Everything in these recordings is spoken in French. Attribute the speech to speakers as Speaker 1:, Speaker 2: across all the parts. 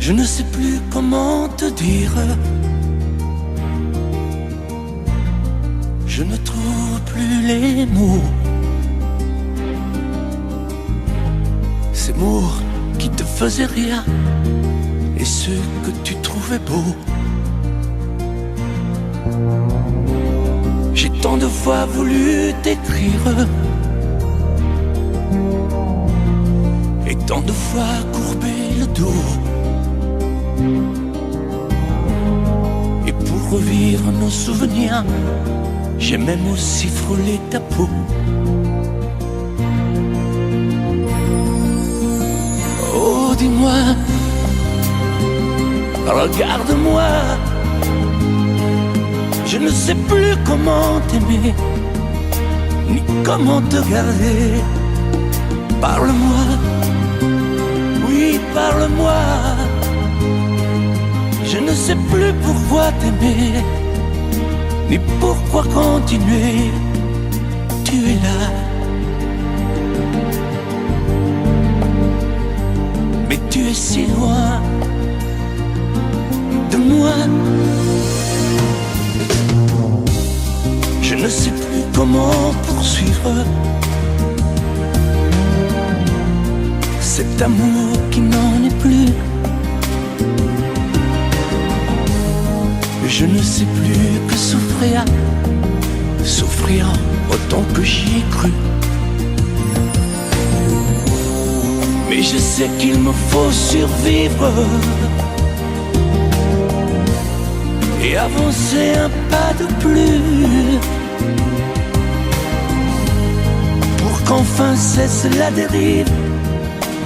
Speaker 1: Je ne sais plus comment te dire. Je ne trouve plus les mots. Ces mots qui te faisaient rire et ceux que tu trouvais beaux. J'ai tant de fois voulu t'écrire et tant de fois courbé le dos. Et pour revivre nos souvenirs, j'ai même aussi frôlé ta peau. Oh, dis-moi, regarde-moi. Je ne sais plus comment t'aimer, ni comment te garder. Parle-moi, oui, parle-moi. Je ne sais plus pourquoi t'aimer, ni pourquoi continuer. Tu es là, mais tu es si loin de moi. Je ne sais plus comment poursuivre cet amour qui n'en est plus. Je ne sais plus que souffrir, souffrir autant que j'y ai cru. Mais je sais qu'il me faut survivre et avancer un pas de plus pour qu'enfin cesse la dérive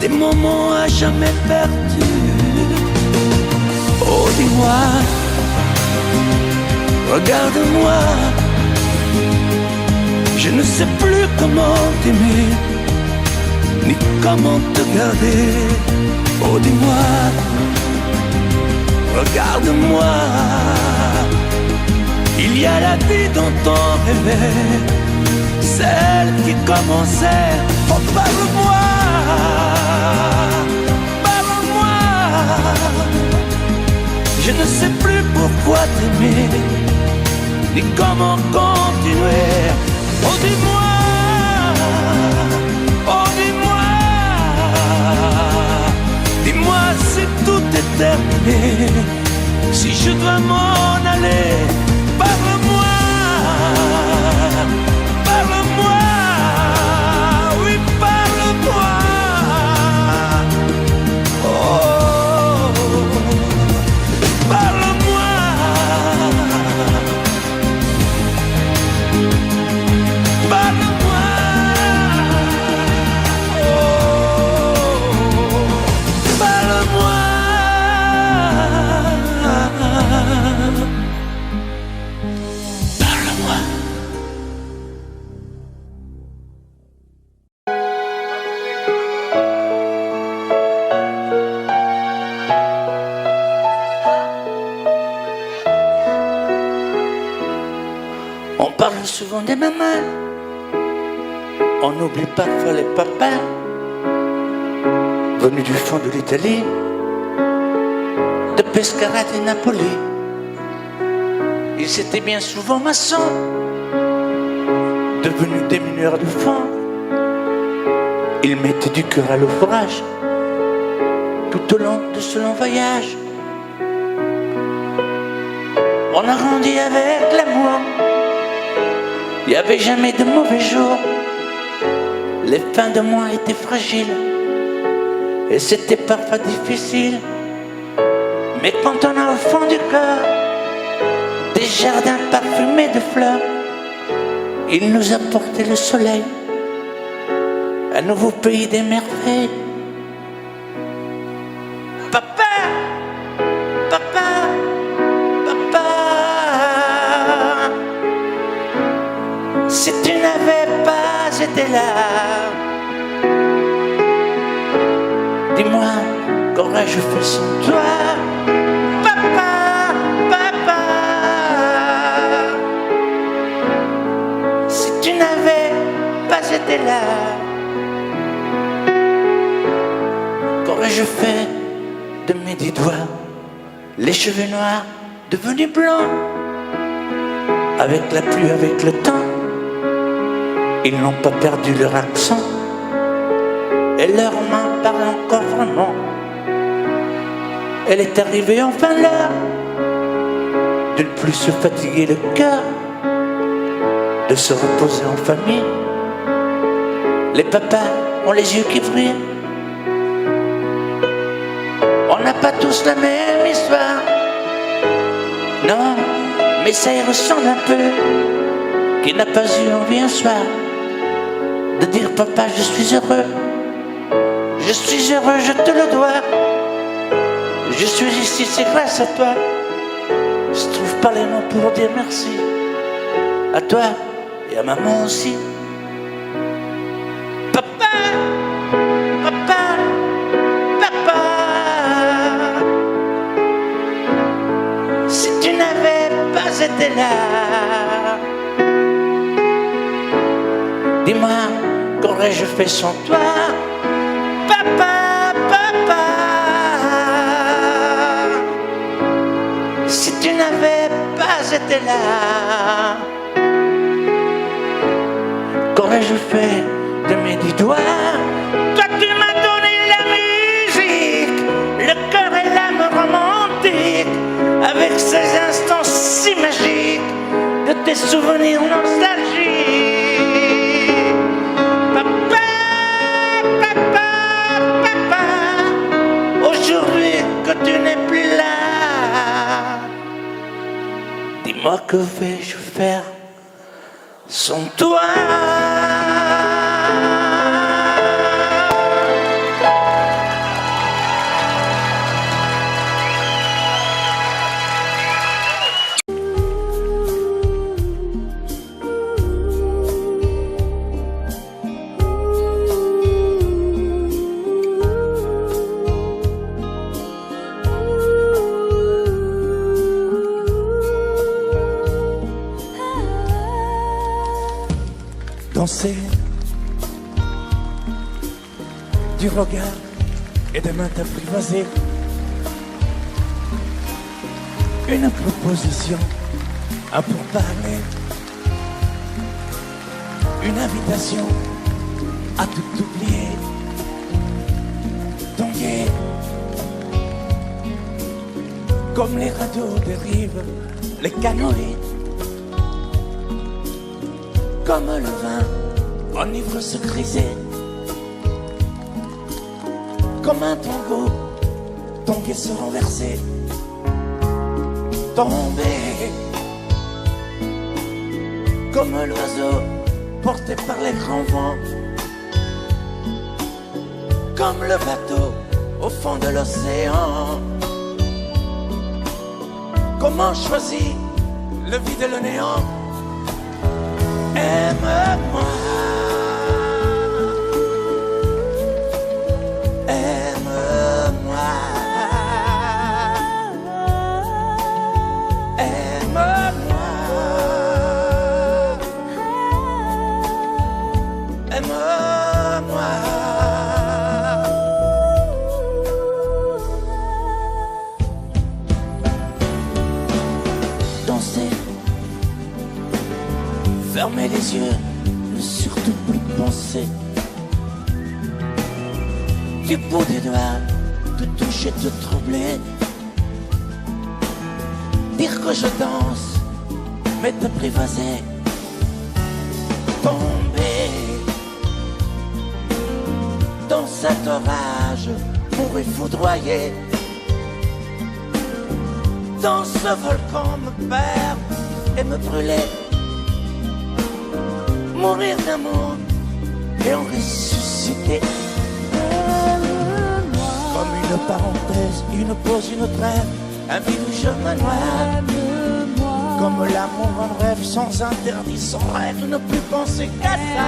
Speaker 1: des moments à jamais perdus. Oh, dis-moi, regarde-moi. Je ne sais plus comment t'aimer, ni comment te garder. Oh, dis-moi, regarde-moi. Il y a la vie dont on rêvait, celle qui commençait. Oh, parle-moi, parle-moi. Je ne sais plus pourquoi t'aimer, ni comment continuer. Oh, dis-moi, oh, dis-moi. Dis-moi si tout est terminé, si je dois m'en aller. Parle-moi, parle-moi, oui, parle-moi. Oh, parle-moi. Parle-moi. Oh, parle-moi. On parle souvent des mamans, on oublie parfois les papas venus du fond de l'Italie, de Pescara et Napoli. Ils étaient bien souvent maçons, devenus des mineurs de fond. Ils mettaient du cœur à l'ouvrage tout au long de ce long voyage. On a grandi avec l'amour, il n'y avait jamais de mauvais jours. Les fins de mois étaient fragiles et c'était parfois difficile. Mais quand on a au fond du cœur des jardins parfumés de fleurs, il nous a porté le soleil, un nouveau pays des merveilles. Papa, papa, papa, si tu n'avais pas été là, dis-moi, qu'aurais-je fait sans toi? Papa, papa, si tu n'avais pas été là, qu'aurais-je fait de mes 10 doigts, les cheveux noirs devenus blancs. Avec la pluie, avec le temps, ils n'ont pas perdu leur accent. Et leurs mains parlent encore vraiment. Elle est arrivée enfin l'heure de ne plus se fatiguer le cœur, de se reposer en famille. Les papas ont les yeux qui brillent. On n'a pas tous la même histoire, non, mais ça y ressemble un peu. Qui n'a pas eu envie un soir de dire papa je suis heureux. Je suis heureux, je te le dois. Je suis ici, c'est grâce à toi. Je trouve pas les mots pour dire merci. À toi et à maman aussi. Papa, papa, papa. Si tu n'avais pas été là, dis-moi, qu'aurais-je fait sans toi? Papa, papa. Si tu n'avais pas été là, qu'aurais-je fait de mes 10 doigts? Toi tu m'as donné la musique, le cœur et l'âme romantique, avec ces instants si magiques de tes souvenirs nostalgiques. Papa, papa, papa, aujourd'hui que tu n'es plus là, dis-moi que vais-je faire sans toi? Danser du regard et des mains t'apprivoiser, une proposition à pourparler, une invitation à tout oublier, tanguer comme les radeaux dérivent, les canoës. Comme le vin enivre se griser, comme un tango, tanguer se renverser, tomber, comme l'oiseau porté par les grands vents, comme le bateau au fond de l'océan. Comment choisir le vide et le néant? Aime-moi, aime-moi, aime-moi, aime-moi. Danser, fermer les yeux, ne surtout plus penser. Du bout des doigts, te toucher, te troubler. Dire que je danse, mais t'apprivoiser. Tomber dans cet orage pour y foudroyer. Dans ce volcan me perdre et me brûler. Mourir d'amour et en ressusciter. Comme une parenthèse, une pause, une trêve, un vide où je me noie. Comme l'amour en rêve, sans interdit, sans règle, ne plus penser qu'à ça.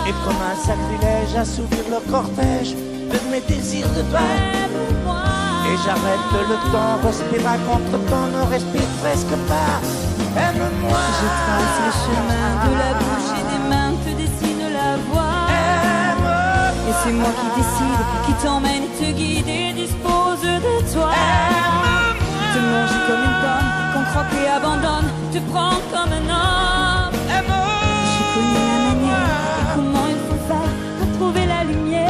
Speaker 1: Et comme un sacrilège, assouvir le cortège de mes désirs de toi. Et j'arrête le temps, respire à contre-temps, ne respire presque pas. Aime-moi.
Speaker 2: Je trace le chemin de la bouche et des mains te dessine la voie.
Speaker 1: Aime-moi.
Speaker 2: Et c'est moi qui décide, qui t'emmène, te guide et dispose. croque et abandonne, te prends comme un homme. Je connais la manière et comment il faut faire pour trouver la lumière.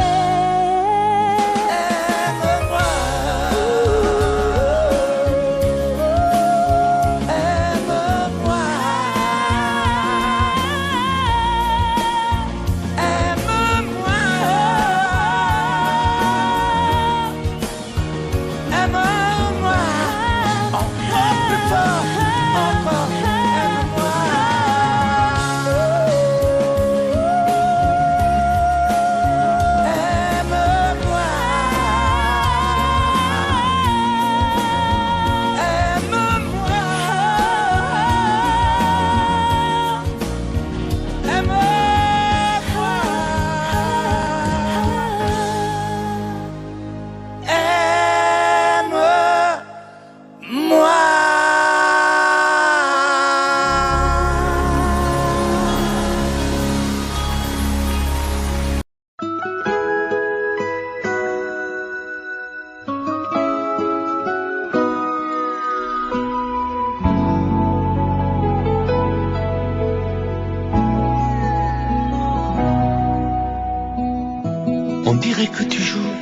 Speaker 3: On dirait que tu joues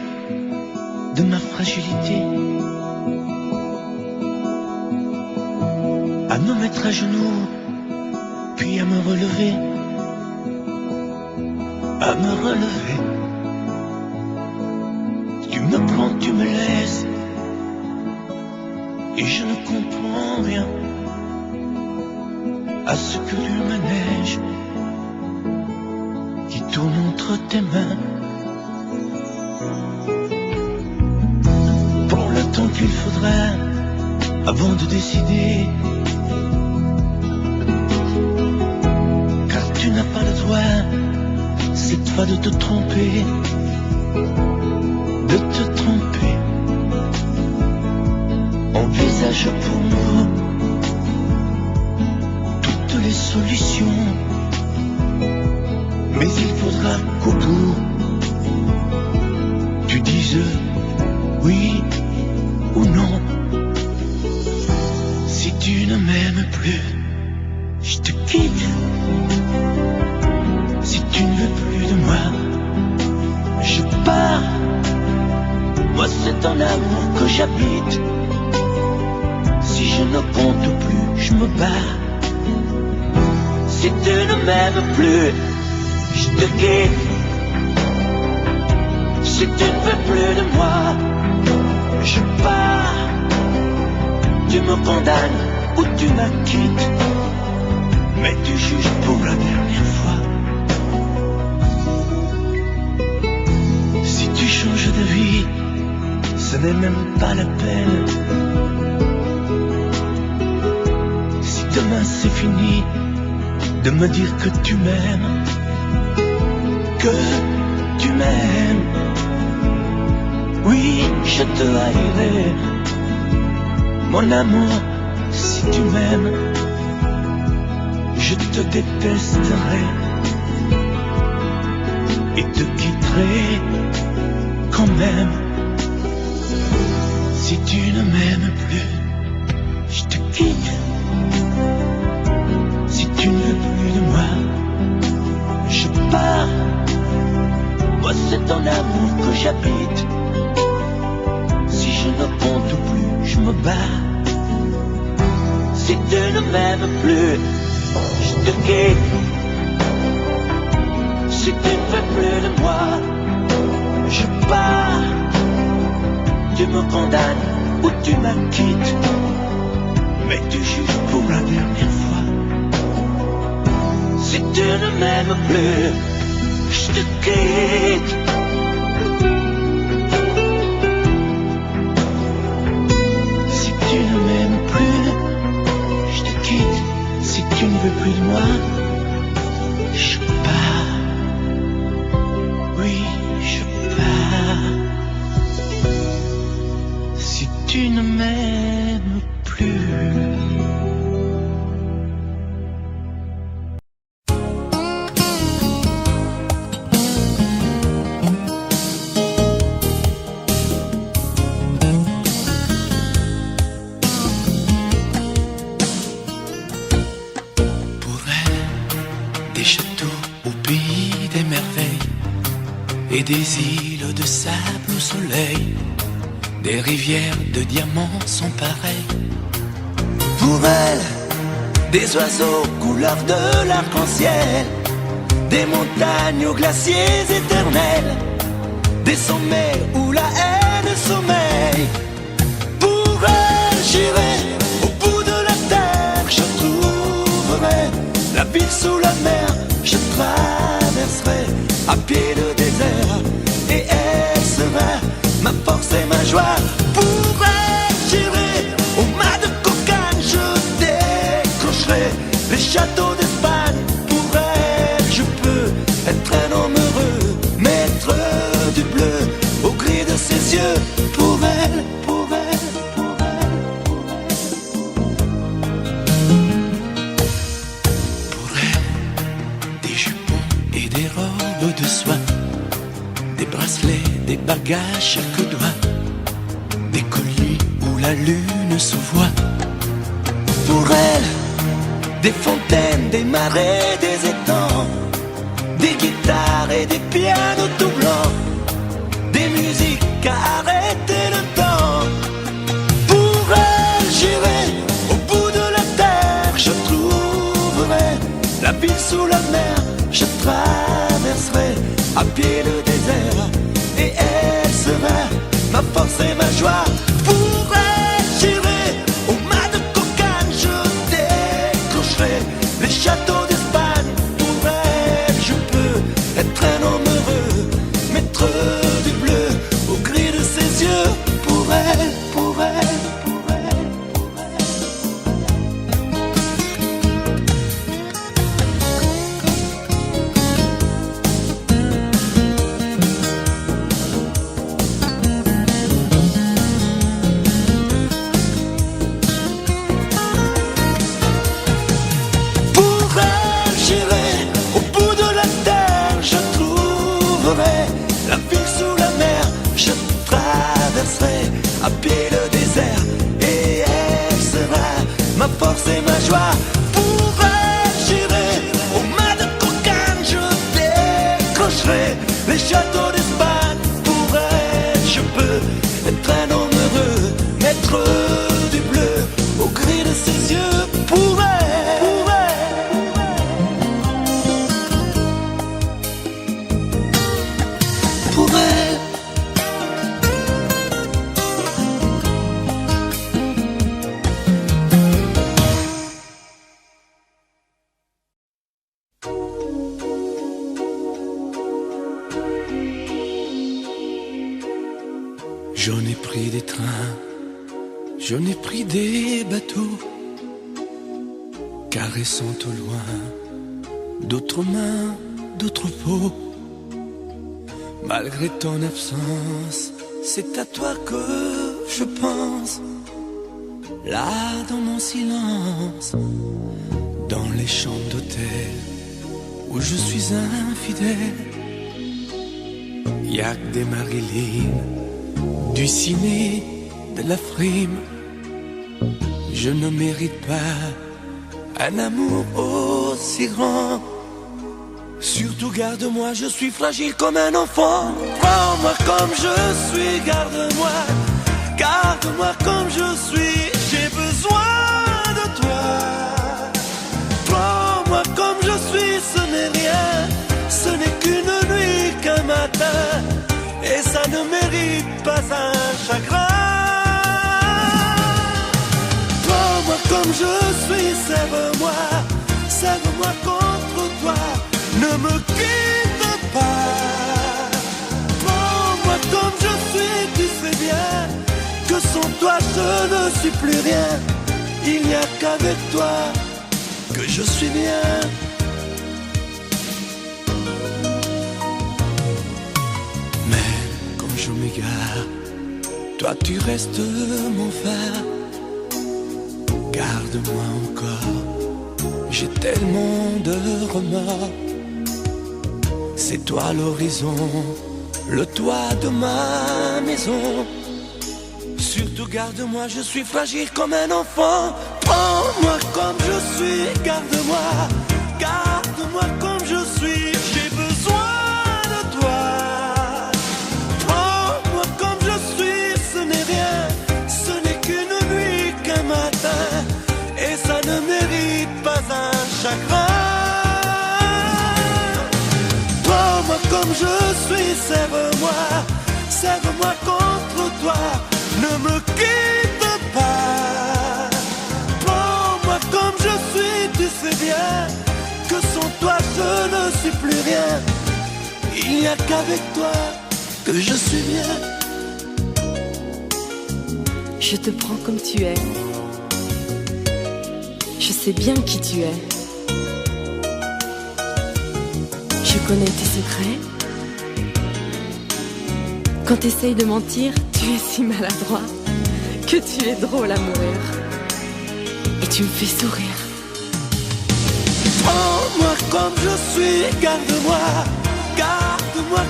Speaker 3: de ma fragilité, à me mettre à genoux, puis à me relever, à me relever. Tu me prends, tu me laisses, et je ne comprends rien à ce que tu manèges qui tourne entre tes mains. Prends le temps qu'il faudra avant de décider, car tu n'as pas le droit cette fois de te tromper, de te tromper. Envisage pour nous toutes les solutions, mais il faudra qu'au bout tu dises oui ou non. Si tu ne m'aimes plus, je te quitte. Si tu ne veux plus de moi, je pars. Moi c'est ton amour que j'habite. Si je ne compte plus, je me bats. Si tu ne m'aimes plus, je te quitte. Si tu ne veux plus de moi, je pars. Tu me condamnes ou tu m'acquittes, mais tu juges pour la dernière fois. Si tu changes de vie, ce n'est même pas la peine. Si demain c'est fini de me dire que tu m'aimes, que tu m'aimes, oui, je te haïrai, mon amour. Si tu m'aimes, je te détesterai et te quitterai quand même. Si tu ne m'aimes plus, je te quitte. Si tu ne veux plus de moi, je pars. Moi c'est ton amour que j'habite. Si je ne compte plus, je me bats. Si tu ne m'aimes plus, je te quitte. Si tu ne veux plus de moi, je pars. Tu me condamnes ou tu m'acquittes, mais tu juges pour la dernière fois. Si tu ne m'aimes plus, je te quitte. Si tu ne m'aimes plus, je te quitte. Si tu ne veux plus de moi, je pars. Oui, je pars. Si tu ne m'aimes plus. des châteaux au pays des merveilles et des îles de sable au soleil, des rivières de diamants sont pareilles. Pour elle, des oiseaux couleur de l'arc-en-ciel, des montagnes aux glaciers éternels, des sommets où la haine sommeille. Pour elle, j'irai au bout de la terre, je trouverai la ville sous la mer, je traverserai à pied le désert, et elle sera ma force et ma joie. Pour elle, j'irai au mât de cocagne, je décrocherai les châteaux d'Espagne. Pour elle, je peux être un homme heureux, maître du bleu au gris de ses yeux. Pour elle, pour elle, pour elle, pour elle. Pour elle, des jupons et des robes de soie, des bracelets, des bagages chaque doigt, des colliers où la lune se voit. Pour elle, des fontaines, des marais, des étangs, des guitares et des pianos tout blancs, des musiques à arrêter le temps. Pour elle, j'irai au bout de la terre, je trouverai la ville sous la mer, je traverserai à pied le désert, et elle sera ma force et ma joie. Pour elle, j'irai au mât de cocagne, je décrocherai les châteaux d'Espagne. Pour elle, je peux être un homme heureux, maître du bleu au gris de ses yeux. Pour elle, pour elle, pour elle, pour elle. Pour elle, j'irai au bout de la terre, je trouverai la ville sous la mer, je traverserai à pied le désert, et elle sera ma force et ma joie. Pour elle, j'irai au mât de cocagne, je décrocherai les châteaux d'Espagne. Pour elle, je peux être un homme heureux, maître du bleu au gris de ses yeux. Pour elle, pour elle, pour elle. J'en ai pris des trains, j'en ai pris des bateaux, caressant au loin d'autres mains, d'autres peaux. Malgré ton absence, c'est à toi que je pense. Là, dans mon silence, dans les chambres d'hôtel où je suis infidèle, y'a que des Marilyn, du ciné, de la frime. Je ne mérite pas un amour aussi grand. Surtout garde-moi, je suis fragile comme un enfant. Prends-moi comme je suis, garde-moi. Garde-moi comme je suis, j'ai besoin de toi. Prends-moi comme je suis, ce n'est rien, ce n'est qu'une nuit, qu'un matin, et ça ne mérite pas un chagrin. Prends-moi comme je suis, serre-moi, serre-moi contre toi, ne me quitte pas. Prends-moi comme je suis, tu sais bien que sans toi je ne suis plus rien. Il n'y a qu'avec toi que je suis bien. Mais quand je m'égare, toi tu restes mon phare. Garde-moi encore, j'ai tellement de remords. C'est toi l'horizon, le toit de ma maison. Surtout garde-moi, je suis fragile comme un enfant. Prends-moi comme je suis, garde-moi, garde-moi comme comme je suis, serre-moi contre toi, ne me quitte pas. Prends-moi comme je suis, tu sais bien que sans toi je ne suis plus rien. Il n'y a qu'avec toi que je suis bien.
Speaker 4: Je te prends comme tu es. Je sais bien qui tu es. Je connais tes secrets. Quand t'essayes de mentir, tu es si maladroit que tu es drôle à mourir. Et tu me fais sourire.
Speaker 3: Prends-moi comme je suis, garde-moi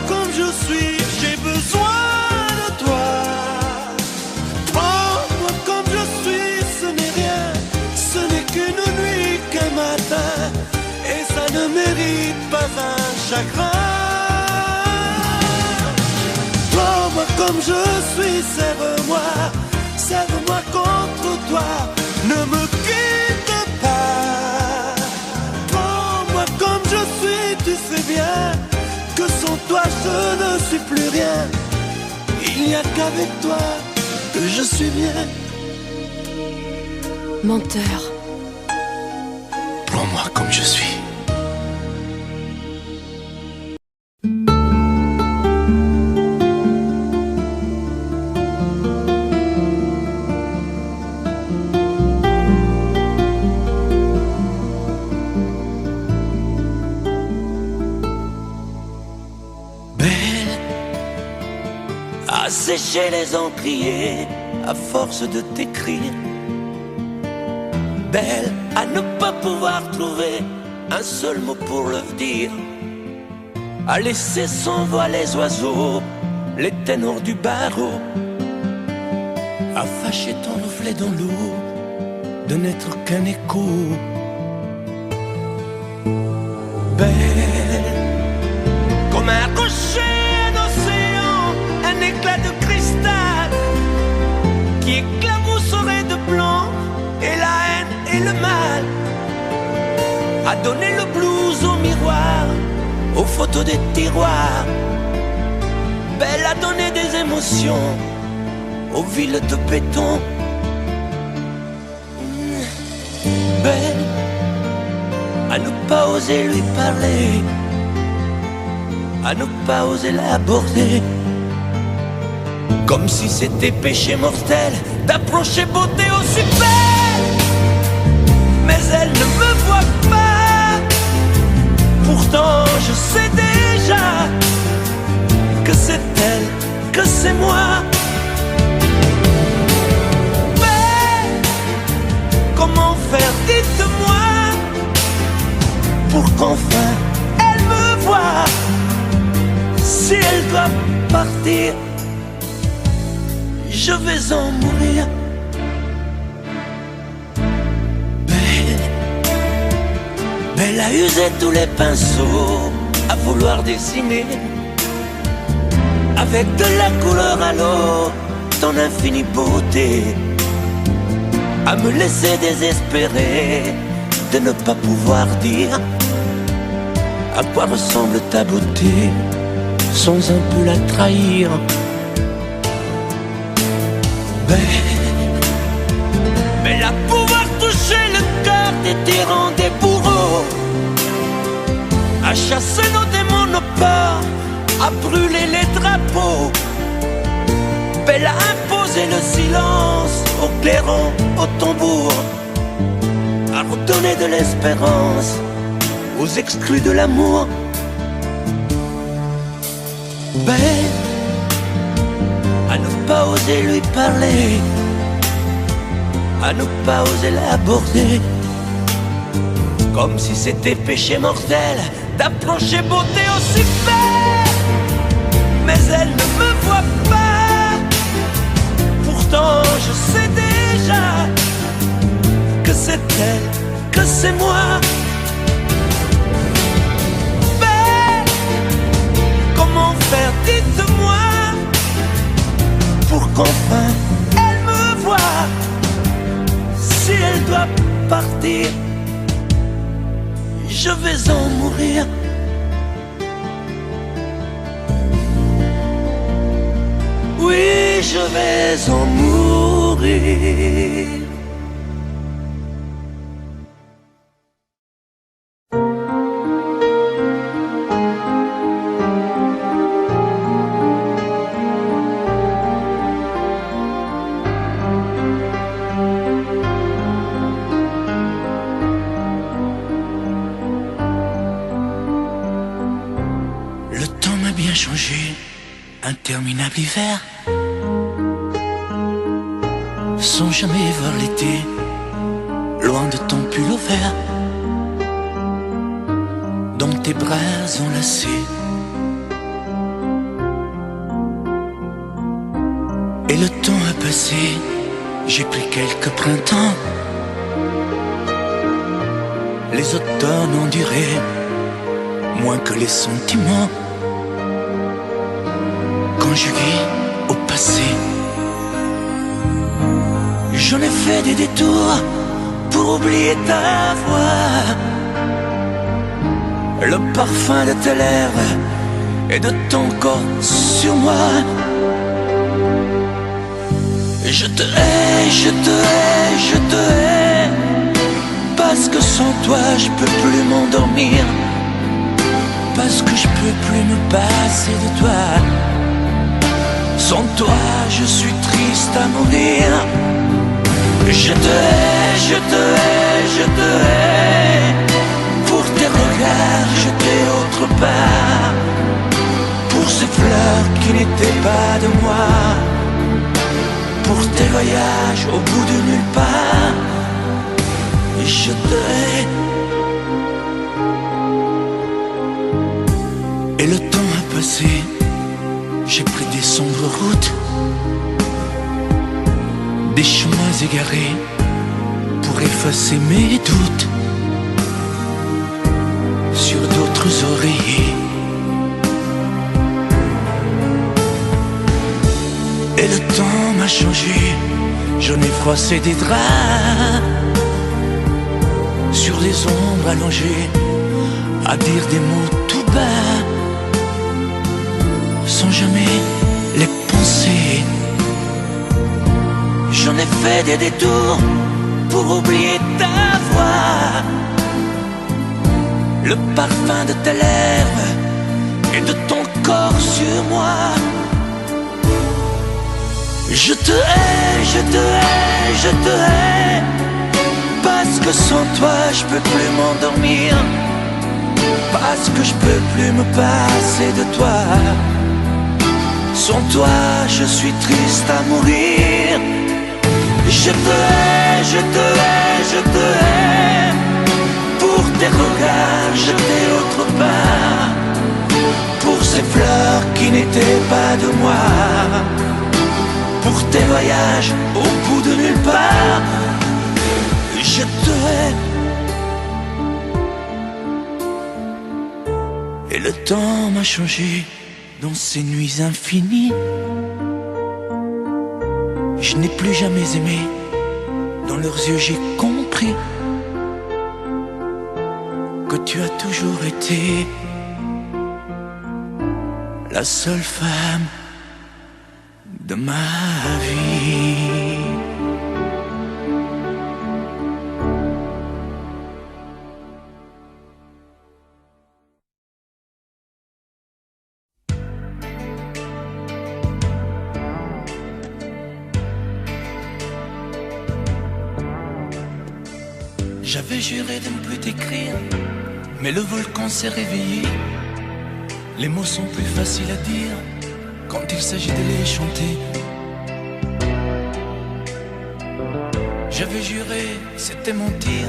Speaker 3: comme je suis, j'ai besoin de toi. Prends-moi comme je suis, ce n'est rien, ce n'est qu'une nuit, qu'un matin, et ça ne mérite pas un chagrin. Prends-moi comme je suis, serre-moi contre toi, ne me quitte pas. Prends-moi comme je suis, tu sais bien que sans toi je ne suis plus rien. Il n'y a qu'avec toi que je suis bien.
Speaker 4: Menteur.
Speaker 3: Prends-moi comme je suis. Sécher les encriers à force de t'écrire. Belle à ne pas pouvoir trouver un seul mot pour le dire. À laisser sans voix les oiseaux, les ténors du barreau. À fâcher ton reflet dans l'eau, de n'être qu'un écho. Belle comme un rocher, un éclat de cristal qui éclabousserait de blanc et la haine et le mal. A donné le blues au miroir, aux photos des tiroirs. Belle a donné des émotions aux villes de béton. Belle à ne pas oser lui parler, à ne pas oser l'aborder. Comme si c'était péché mortel d'approcher beauté aussi belle. Mais elle ne me voit pas. Pourtant je sais déjà que c'est elle, que c'est moi. Mais comment faire, dites-moi, pour qu'enfin elle me voie. Si elle doit partir, je vais en mourir. Belle a usé tous les pinceaux à vouloir dessiner avec de la couleur à l'eau ton infinie beauté. À me laisser désespérer de ne pas pouvoir dire à quoi ressemble ta beauté sans un peu la trahir. Belle à pouvoir toucher le cœur des tyrans, des bourreaux, à chasser nos démons, nos peurs, à brûler les drapeaux. Belle à imposer le silence aux clairons, aux tambours, à redonner de l'espérance aux exclus de l'amour. Belle à ne pas oser lui parler, à ne pas oser l'aborder. Comme si c'était péché mortel d'approcher beauté aussi belle. Mais elle ne me voit pas. Pourtant je sais déjà que c'est elle, que c'est moi. Belle, comment faire, dites-moi, pour qu'enfin elle me voie. Si elle doit partir, je vais en mourir. je vais en mourir.
Speaker 1: Changé, interminable hiver, sans jamais voir l'été, loin de ton pull au vert, dans tes bras enlacés. Et le temps a passé, j'ai pris quelques printemps, les automnes ont duré moins que les sentiments. Conjugué au passé, j'en ai fait des détours pour oublier ta voix, le parfum de tes lèvres et de ton corps sur moi. Je te hais, je te hais, je te hais, parce que sans toi je peux plus m'endormir, parce que je peux plus me passer de toi. Sans toi, je suis triste à mourir. Je te hais, je te hais, je te hais, pour tes regards jetés autre part, pour ces fleurs qui n'étaient pas de moi, pour tes voyages au bout de nulle part. Je te hais. Et le temps a passé, j'ai pris des sombres routes, des chemins égarés pour effacer mes doutes sur d'autres oreillers. Et le temps m'a changé, j'en ai froissé des draps sur des ombres allongées, à dire des mots tout bas, sans jamais les penser. J'en ai fait des détours pour oublier ta voix, le parfum de tes lèvres et de ton corps sur moi. Je te hais, je te hais, je te hais, parce que sans toi je peux plus m'endormir, parce que je peux plus me passer de toi. Sans toi, je suis triste à mourir. Je te hais, je te hais, je te hais, pour tes regards jetés autre part, pour ces fleurs qui n'étaient pas de moi, pour tes voyages au bout de nulle part. Je te hais. Et le temps m'a changé dans ces nuits infinies. Je n'ai plus jamais aimé, dans leurs yeux j'ai compris que tu as toujours été la seule femme de ma vie. J'avais juré de ne plus t'écrire, mais le volcan s'est réveillé. Les mots sont plus faciles à dire quand il s'agit de les chanter. J'avais juré, c'était mentir,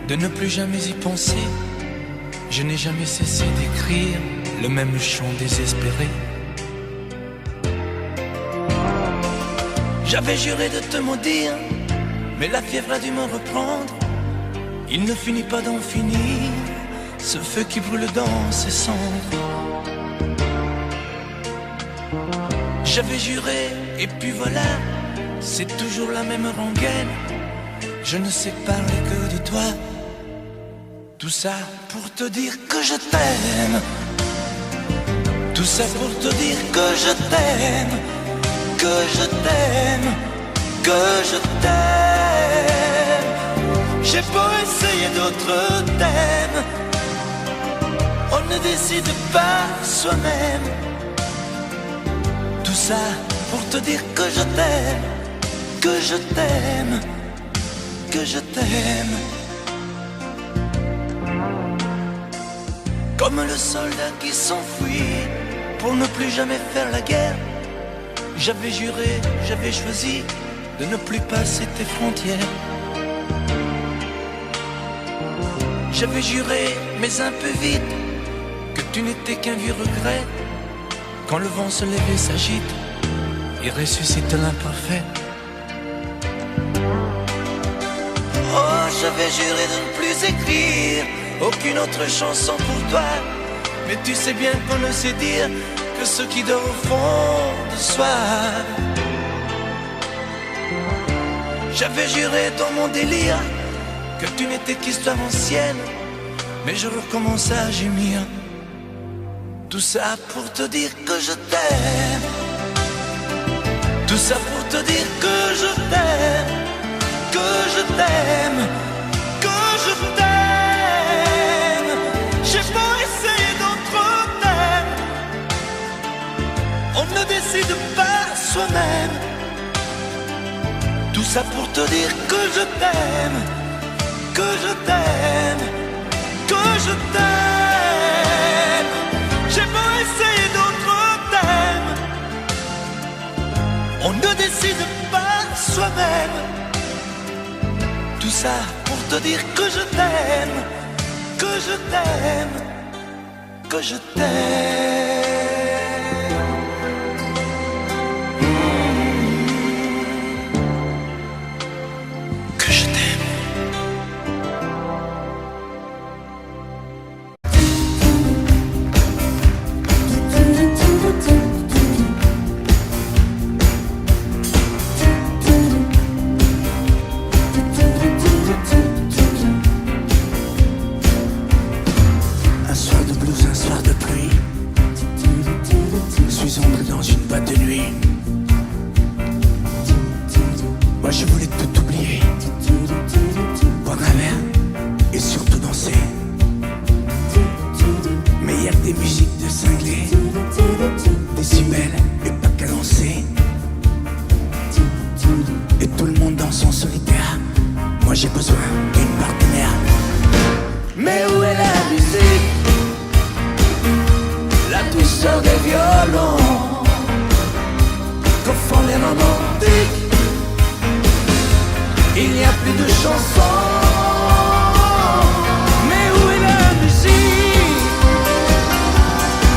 Speaker 1: de ne plus jamais y penser. Je n'ai jamais cessé d'écrire le même chant désespéré. J'avais juré de te maudire, mais la fièvre a dû me reprendre. Il ne finit pas d'en finir, ce feu qui brûle dans ses cendres. J'avais juré, et puis voilà, c'est toujours la même rengaine. Je ne sais parler que de toi. Tout ça pour te dire que je t'aime. Tout ça pour te dire que je t'aime.
Speaker 3: que je t'aime, que je t'aime. J'ai beau essayer d'autres thèmes, on ne décide pas soi-même. Tout ça pour te dire que je t'aime, que je t'aime, que je t'aime. Comme le soldat qui s'enfuit pour ne plus jamais faire la guerre. J'avais juré, j'avais choisi de ne plus passer tes frontières. J'avais juré, mais un peu vite, que tu n'étais qu'un vieux regret. Quand le vent se lève et s'agite, il ressuscite l'imparfait. Oh, j'avais juré de ne plus écrire aucune autre chanson pour toi. Mais tu sais bien qu'on ne sait dire que ce qui dort au fond de soi. J'avais juré dans mon délire que tu n'étais qu'histoire ancienne, mais je recommence à gémir. Tout ça pour te dire que je t'aime. Tout ça pour te dire que je t'aime, que je t'aime, que je t'aime. J'ai beau essayer d'autres thèmes, on ne décide pas soi-même. Tout ça pour te dire que je t'aime, que je t'aime, que je t'aime. J'ai beau essayer d'autres thèmes, on ne décide pas soi-même. Tout ça pour te dire que je t'aime, que je t'aime, que je t'aime. Que je t'aime.
Speaker 5: Un soir de blues, un soir de pluie, je suis entré dans une boîte de nuit. Moi je voulais tout oublier, boire un verre et surtout danser. Mais y a que des musiques de cinglés, décibels et pas cadencés. Et tout le monde danse en solitaire. Moi j'ai besoin d'une partenaire. Mais où est la musique? La douceur des violons que font les romantiques. Il n'y a plus de chansons. Mais où est la musique?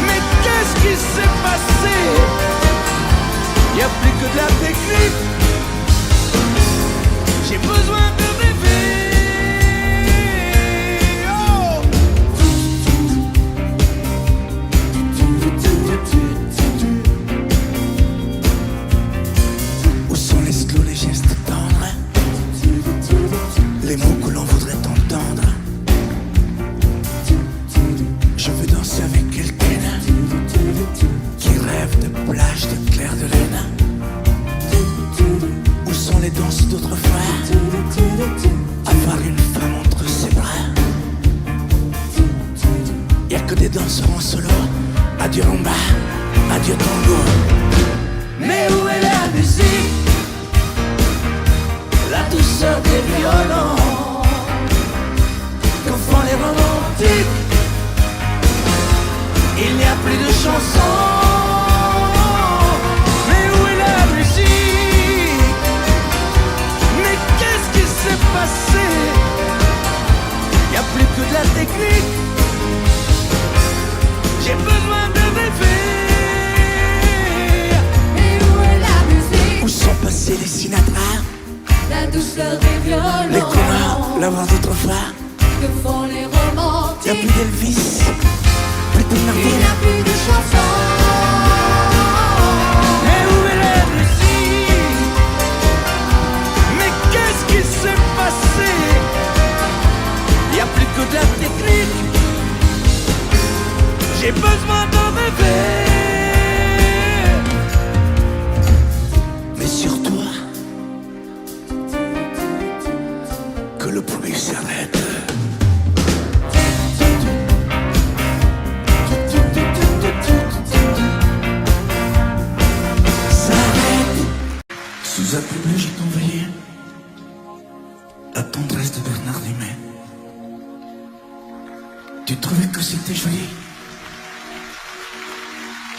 Speaker 5: Mais qu'est-ce qui s'est passé? Il n'y a plus que de la technique. J'ai besoin de rêver. Où sont les slows, les gestes tendres, les mots que l'on voudrait entendre? Je veux danser avec quelqu'un qui rêve de plage de clair de lune. Où sont les danses d'autrefois? Avoir une femme entre ses bras. Y'a que des danseurs en solo. Adieu rumba, adieu tango. Mais où est la musique? La douceur des violons que font les romantiques. Il n'y a plus de chansons. Mais où est la musique? Mais qu'est-ce qui s'est passé? Il n'y a plus que de la technique. J'ai besoin de rêver.
Speaker 2: Et où est la musique?
Speaker 5: Où sont passés les Sinatra,
Speaker 2: La douceur des violons
Speaker 5: les coureurs, la voix d'autrefois?
Speaker 2: que font les
Speaker 5: Y'a
Speaker 2: romantiques.
Speaker 5: plus d'Elvis, plus de
Speaker 2: Il n'y
Speaker 5: Martin.
Speaker 2: a plus de chansons.
Speaker 5: Mais où est la musique? Mais qu'est-ce qui s'est passé? Y'a plus que de la technique. J'ai besoin de rêver.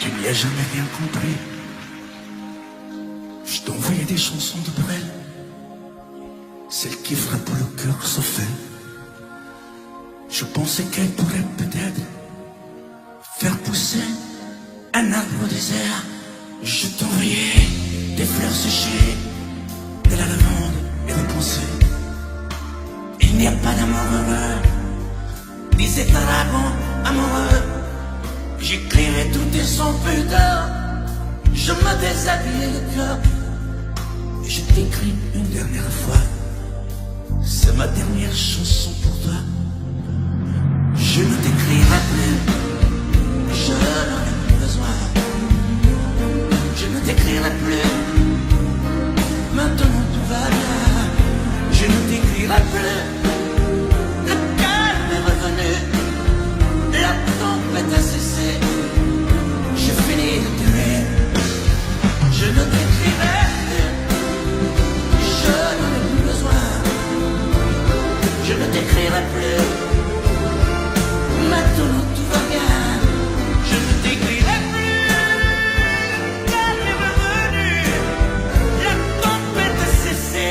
Speaker 3: Tu n'y as jamais rien compris. Je t'envoyais des chansons de Brel, celles qui frappent le cœur se fait. Je pensais qu'elle pourrait peut-être faire pousser un arbre au désert. Je t'envoyais des fleurs séchées, de la lavande et des pensées. Il n'y a pas d'amour heureux, disait un dragon amoureux. J'écrivais tout et sans pudeur, je me déshabillais le cœur. Je t'écris une dernière fois, c'est ma dernière chanson pour toi. Je ne t'écrirai plus, je n'en ai plus besoin. Je ne t'écrirai plus, maintenant tout va bien. Je ne t'écrirai plus, le calme est revenu, la tempête a cessé. J'ai fini de t'aimer, je ne t'écrirai plus, je n'en ai plus besoin. Je ne t'écrirai plus, maintenant tout va bien. Je ne t'écrirai plus, le calme est revenu, la tempête a cessé.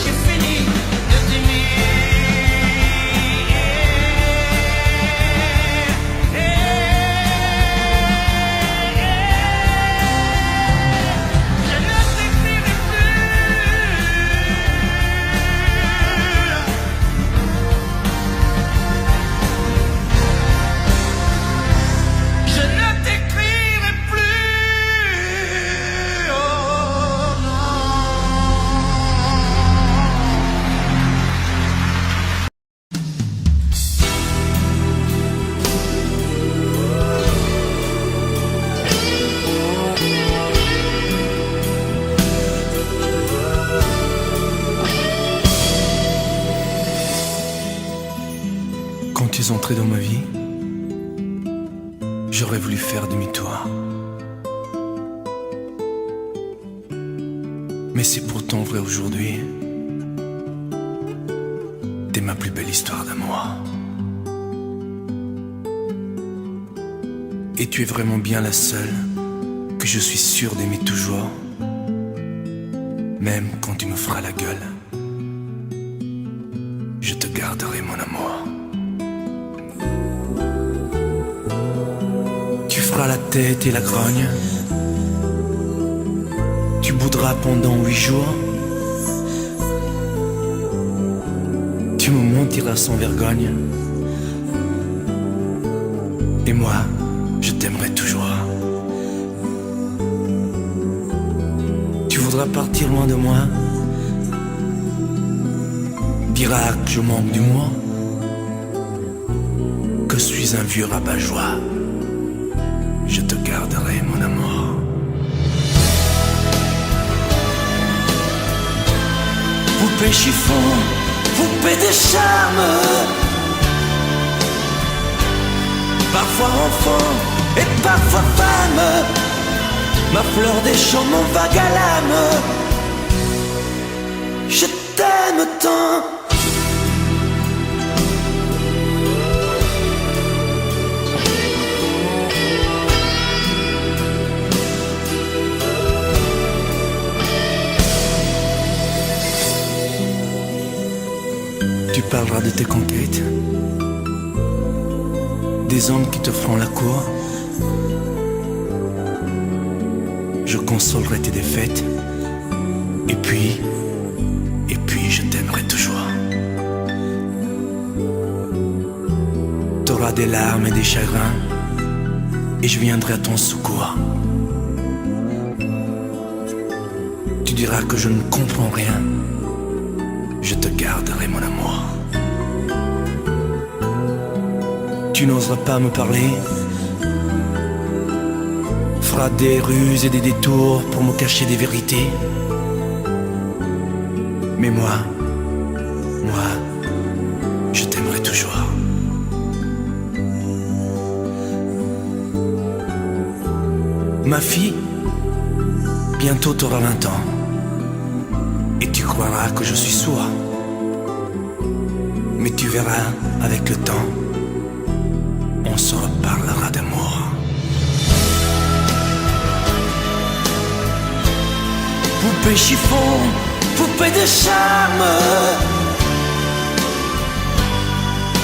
Speaker 3: J'ai fini de t'aimer. Je ne t'écrirai plus. Je ne t'écrirai plus. Oh non.
Speaker 6: Quand tu es entré dans ma vie, j'aurais voulu faire demi-tour. Mais c'est pourtant vrai aujourd'hui. T'es ma plus belle histoire d'amour. Et tu es vraiment bien la seule que je suis sûr d'aimer toujours. Même quand tu me feras la gueule, je te garderai mon amour. Tu feras la tête et la grogne, tu boudras pendant 8 jours, tu me mentiras sans vergogne, et moi, je t'aimerai toujours. Tu voudras partir loin de moi, diras que je manque d'humour, que je suis un vieux rabat-joie. Je te garderai mon amour.
Speaker 3: Poupée chiffon, poupée des charmes, parfois enfant et parfois femme, ma fleur des champs, mon vague à l'âme. Je t'aime tant.
Speaker 6: Tu parleras de tes conquêtes, des hommes qui te feront la cour. Je consolerai tes défaites, et puis je t'aimerai toujours. T'auras des larmes et des chagrins, et je viendrai à ton secours. Tu diras que je ne comprends rien, je te garderai mon amour. Tu n'oseras pas me parler, feras des ruses et des détours pour me cacher des vérités. Mais moi, je t'aimerai toujours. Ma fille, bientôt t'auras 20 ans, et tu croiras que je suis sourd. Mais tu verras, avec le temps, on se reparlera d'amour.
Speaker 3: poupée chiffon, poupée de charme.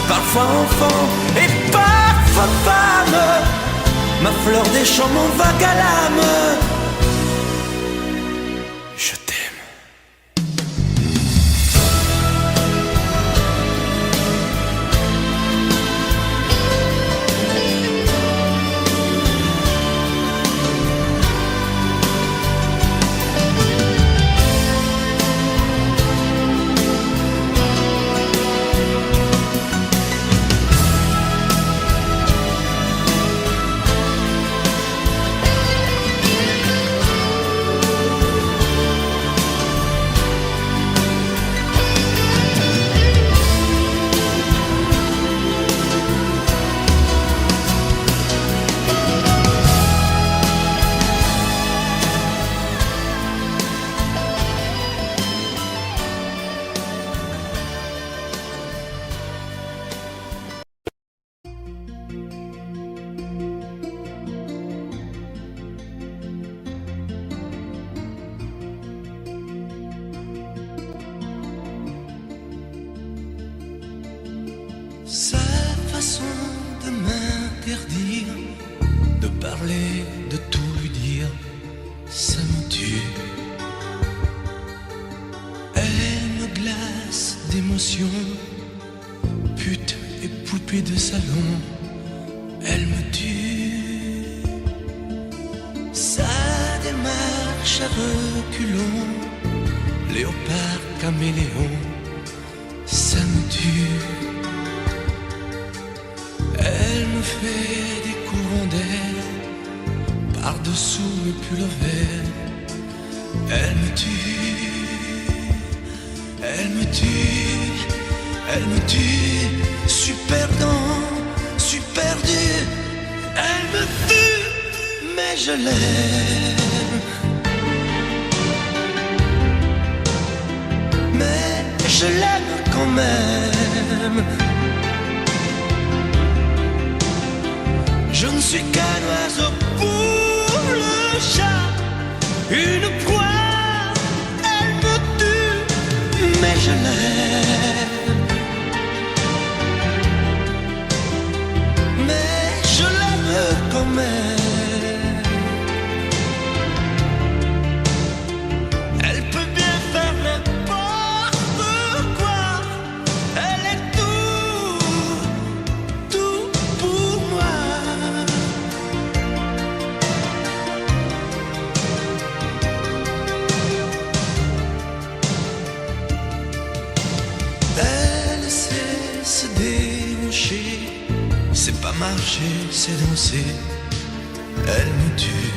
Speaker 3: Parfois enfant et parfois femme, ma fleur des champs, mon vague à l'âme. Je t'aime. Sa façon de m'interdire de parler, de tout lui dire, ça me tue. Elle me glace d'émotion, pute et poupée de salon, elle me tue. Sa démarche à reculons, léopard caméléon, ça me tue. Elle me fait des courants d'air par-dessous mes pulls verts. Elle me tue, elle me tue, elle me tue. Super dent, super dur. Elle me tue, mais je l'aime. Mais je l'aime quand même. Je ne suis qu'un oiseau pour le chat, une proie, elle me tue, mais je l'aime. Mais je l'aime quand même. Elle peut bien faire n'importe quoi, elle est tout pour moi. C'est pas marcher, c'est danser. Elle me tue.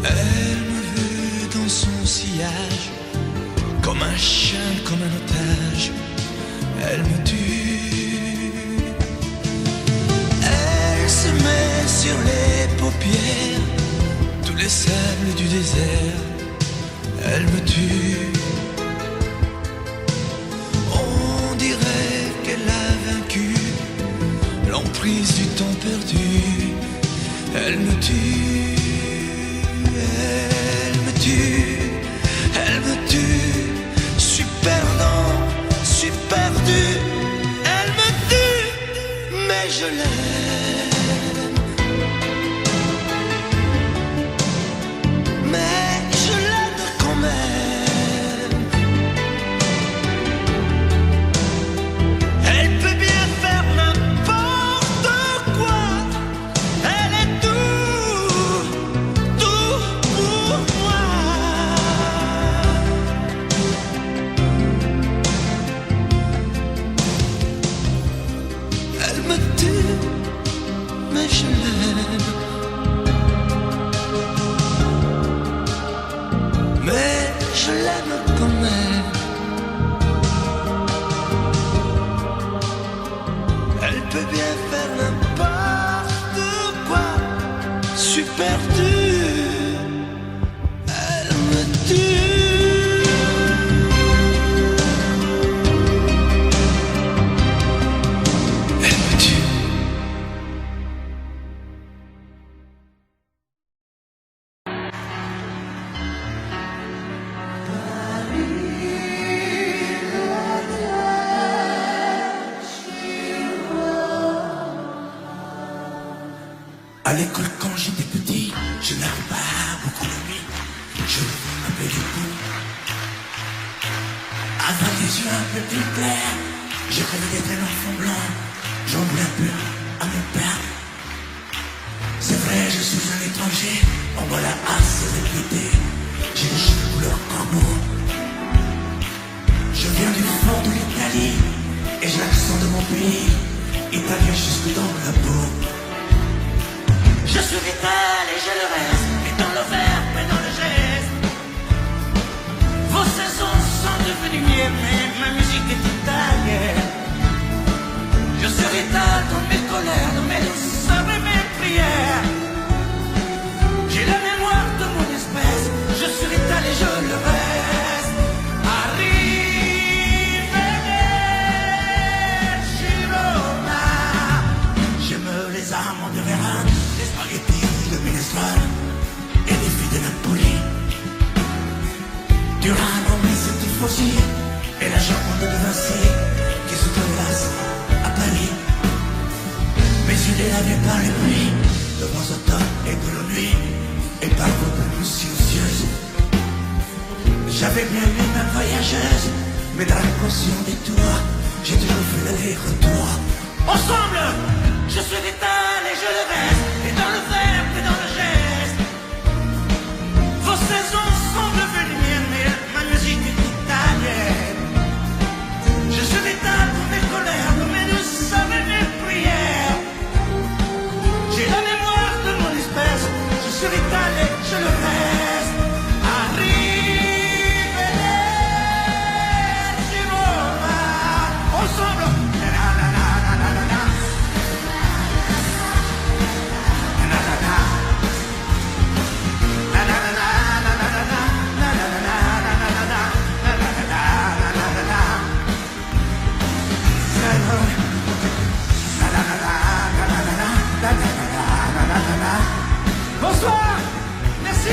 Speaker 3: Elle me veut dans son sillage, comme un chien, comme un otage. Elle me tue. Elle se met sur les paupières tous les sables du désert. Elle me tue. L'emprise du temps perdu, elle me tue, elle me tue, elle me tue, super dent, super dur, elle me tue, mais je l'aime, mais je l'aime quand même. Elle peut bien faire n'importe quoi, elle est tout pour moi. Elle me tue, mais je l'aime. Mais je l'aime quand même. Elle peut bien faire n'importe quoi, super dur, elle me tue. Elle me tue. À l'école quand j'étais petit, je n'avais pas beaucoup d'amis. Je m'appelais du coup. Avec des yeux un peu plus clairs, je rêvais d'être un enfant blanc. J'en voulais un peu à mon père. C'est vrai, je suis un étranger, on voit la hasse de quitter. J'ai les cheveux couleur corbeau. Je viens du fort de l'Italie, et j'ai l'accent de mon pays, italien jusque dans la peau. Je suis vital et je le reste, et dans le verbe et dans le geste. Vos saisons sont devenues miennes, mais ma musique est italienne. Je suis vital dans mes colères, dans mes douces et mes prières. J'ai la mémoire de mon espèce, je suis vital et je le reste. Arrivederci Roma. J'aime les amandes de Vérone, les spaghettis de minestrone et les filles de Napoli. Durano, mais c'est tifosi et la jambe de Vinci qui se terrasse à Paris. Mes yeux lavés par les pluies, de vents automne et de la nuit, et par vos pluies silencieuses. J'avais bien aimé ma voyageuse, mais dans l'inconscient des tours, j'ai toujours fait l'aller-retour. Ensemble, je suis vital et je le reste, et dans le verbe et dans le geste. Vos saisons sont devenues miennes, mais ma musique est italienne. Je suis vital pour mes colères, pour mes douces et mes prières. J'ai la mémoire de mon espèce, je suis vital et je le reste. Arrivederci Roma. Ensemble. Bonsoir, merci.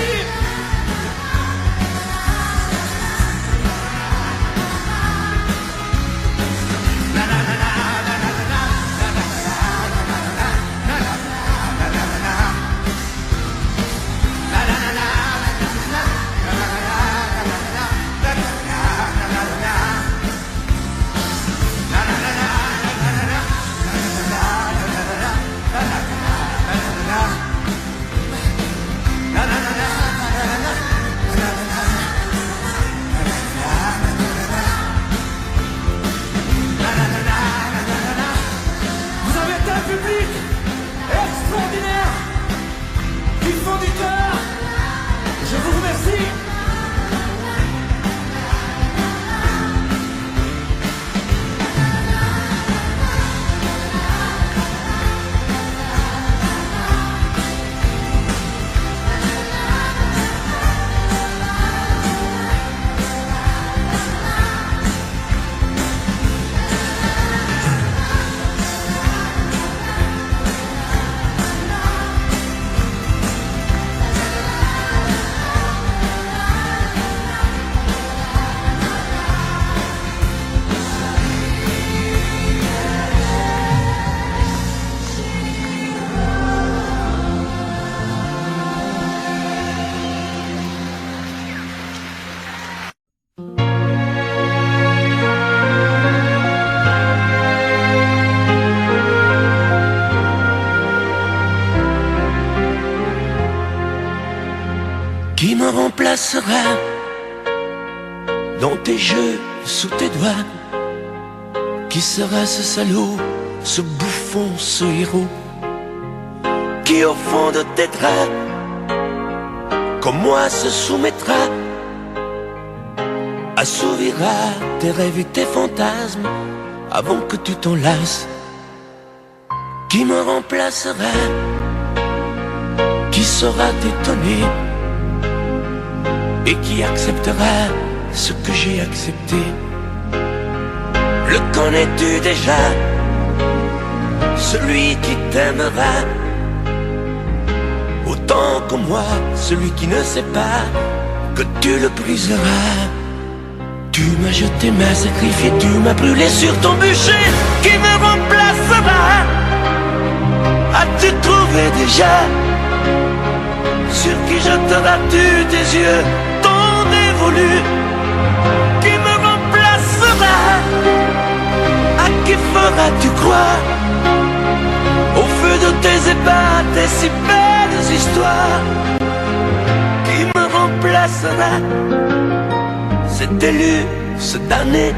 Speaker 3: Vous avez été un public extraordinaire, du fond du cœur. Je vous remercie.
Speaker 6: Qui me remplacera dans tes jeux, sous tes doigts? Qui sera ce salaud, ce bouffon, ce héros? Qui au fond de tes draps, comme moi, se soumettra, assouvira tes rêves et tes fantasmes avant que tu t'en lasses? Qui me remplacera? Qui saura t'étonner et qui acceptera ce que j'ai accepté? Le connais-tu déjà? Celui qui t'aimera autant que moi, celui qui ne sait pas que tu le briseras. Tu m'as jeté, m'as sacrifié, tu m'as brûlé sur ton bûcher. Qui me remplacera? As-tu trouvé déjà
Speaker 3: jetteras-tu tes yeux ton dévolu? Qui me remplacera? À qui feras-tu croire? Au feu de tes ébats, tes si belles histoires. Qui me remplacera? Cet élu, ce damné.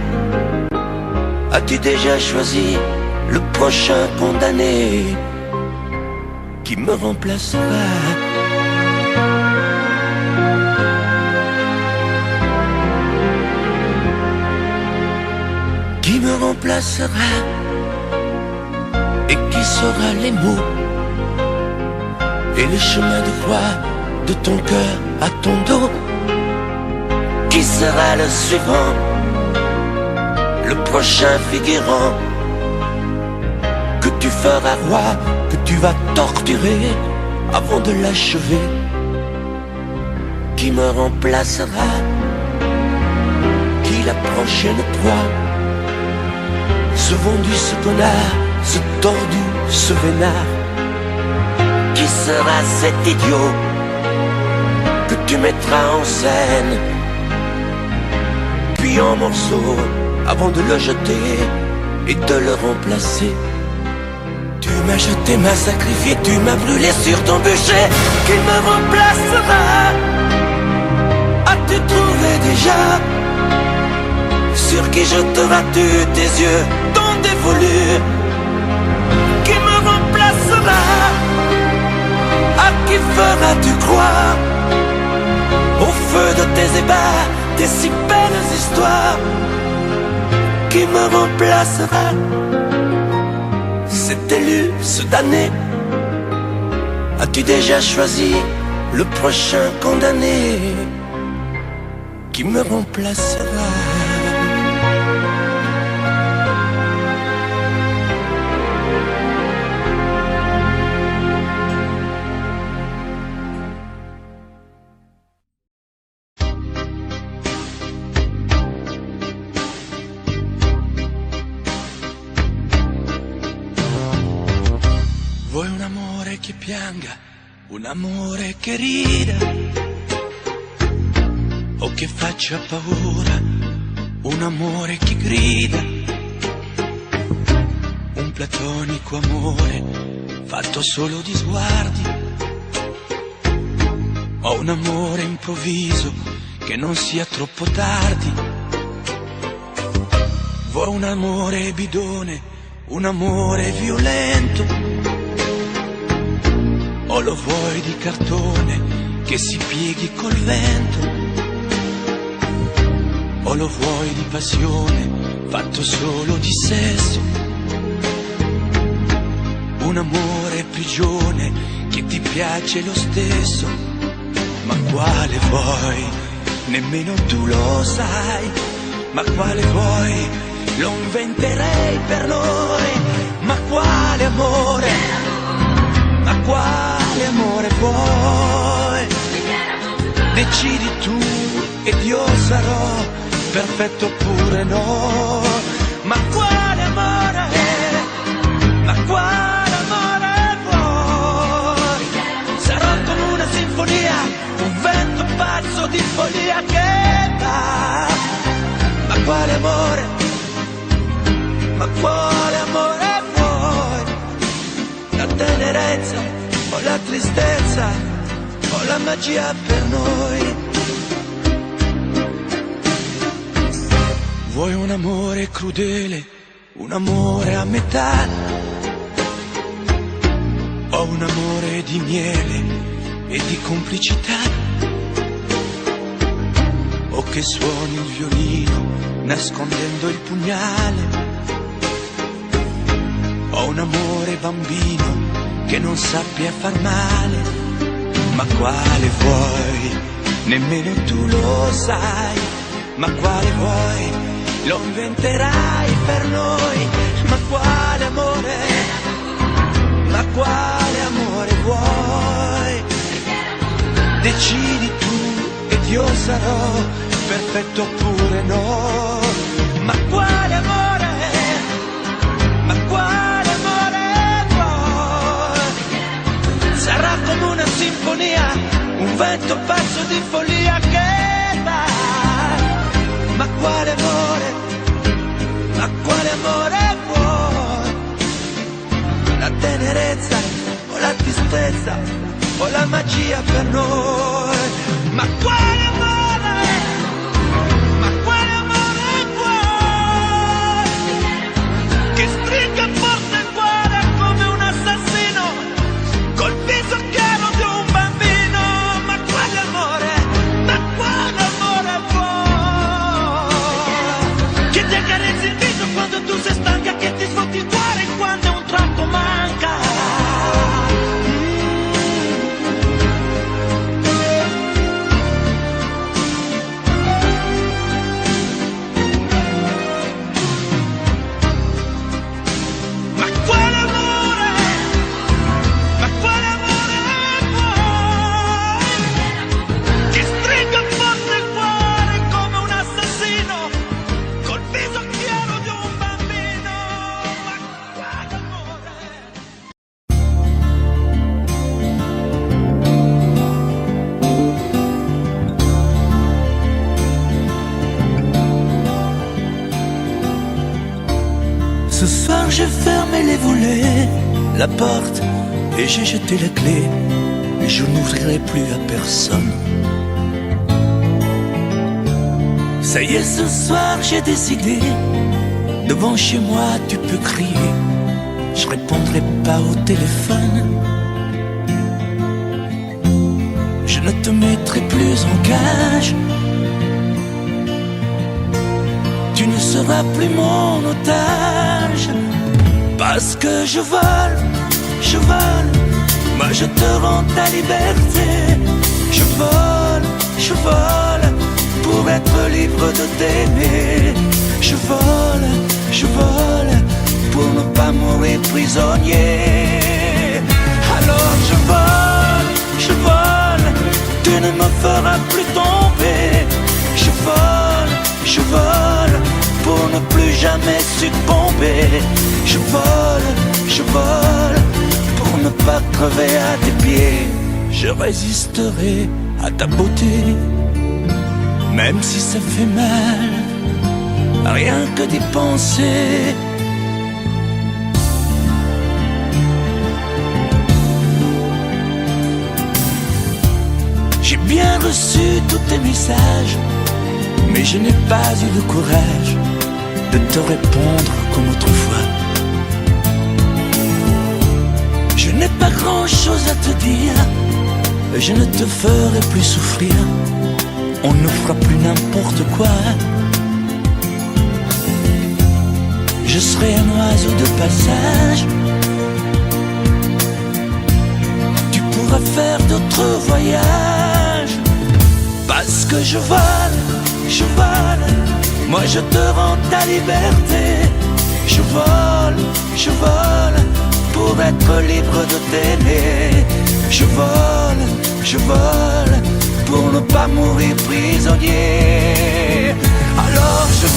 Speaker 3: As-tu déjà choisi le prochain condamné? Qui me remplacera? Qui me remplacera? Et qui saura les mots et les chemins de croix de ton cœur à ton dos? Qui sera le suivant, le prochain figurant que tu feras roi, que tu vas torturer avant de l'achever? Qui me remplacera? Qui la prochaine proie? Ce vendu, ce connard, ce tordu, ce vénard. Qui sera cet idiot que tu mettras en scène, puis en morceaux, avant de le jeter et de le remplacer? Tu m'as jeté, m'as sacrifié, tu m'as brûlé sur ton bûcher. Qui me remplacera? As-tu trouvé déjà sur qui jetteras-tu tes yeux ton dévolu? Qui me remplacera? À qui feras-tu croire? Au feu de tes ébats, tes si belles histoires. Qui me remplacera? Cet élu, ce damné. As-tu déjà choisi le prochain condamné? Qui me remplacera?
Speaker 6: Vuoi un amore che pianga, un amore che rida, o che faccia paura, un amore che grida, un platonico amore fatto solo di sguardi, o un amore improvviso che non sia troppo tardi. Vuoi un amore bidone, un amore violento, o lo vuoi di cartone che si pieghi col vento? O lo vuoi di passione fatto solo di sesso? Un amore prigione che ti piace lo stesso? Ma quale vuoi? Nemmeno tu lo sai. Ma quale vuoi? Lo inventerei per noi. Ma quale amore? Ma quale amore vuoi? Decidi tu ed io sarò perfetto oppure no. Ma quale amore? Ma quale amore vuoi? Sarò come una sinfonia, un vento pazzo di follia che va. Ma quale amore? Ma quale amore vuoi? La tenerezza o la tristezza o la magia per noi? Vuoi un amore crudele, un amore a metà, o un amore di miele e di complicità, o che suoni il violino nascondendo il pugnale, o un amore bambino che non sappia far male. Ma quale vuoi? Nemmeno tu lo sai. Ma quale vuoi? Lo inventerai per noi. Ma quale amore? Ma quale amore vuoi? Decidi tu ed io sarò perfetto oppure no. Ma quale amore? Ma quale amore vuoi? Sarà come una sinfonia, un
Speaker 3: vento pazzo di follia che va. Ma quale amore vuoi? La tenerezza o la tristezza o la magia per noi? Ma quale amore vuoi? Che stringa forte il cuore come un assassino col viso chiaro di un bambino. Ma quale amore vuoi? Che ti accarezzi il viso quando tu sei stanca, che ti sfotti il cuore quando un tratto manca.
Speaker 6: Ce soir j'ai fermé les volets, la porte, et j'ai jeté la clé. Et je n'ouvrirai plus à personne. Ça y est, ce soir j'ai décidé. Devant chez moi tu peux crier, je répondrai pas au téléphone. Je ne te mettrai plus en cage. Tu ne seras plus mon otage. Parce que je vole, moi je te rends ta liberté. Je vole, pour être libre de t'aimer. Je vole, pour ne pas mourir prisonnier. Alors je vole, tu ne me feras plus tomber. Je vole, pour ne plus jamais succomber. Je vole, pour ne pas crever à tes pieds. Je résisterai à ta beauté, même si ça fait mal, rien que d'y penser. J'ai bien reçu tous tes messages, mais je n'ai pas eu le courage de te répondre comme autrefois. Je n'ai pas grand-chose à te dire, je ne te ferai plus souffrir. On ne fera plus n'importe quoi. Je serai un oiseau de passage. Tu pourras faire d'autres voyages. Parce que je vole, moi je te rends ta liberté. Je vole, pour être libre de t'aimer. Je vole, pour ne pas mourir prisonnier. Alors je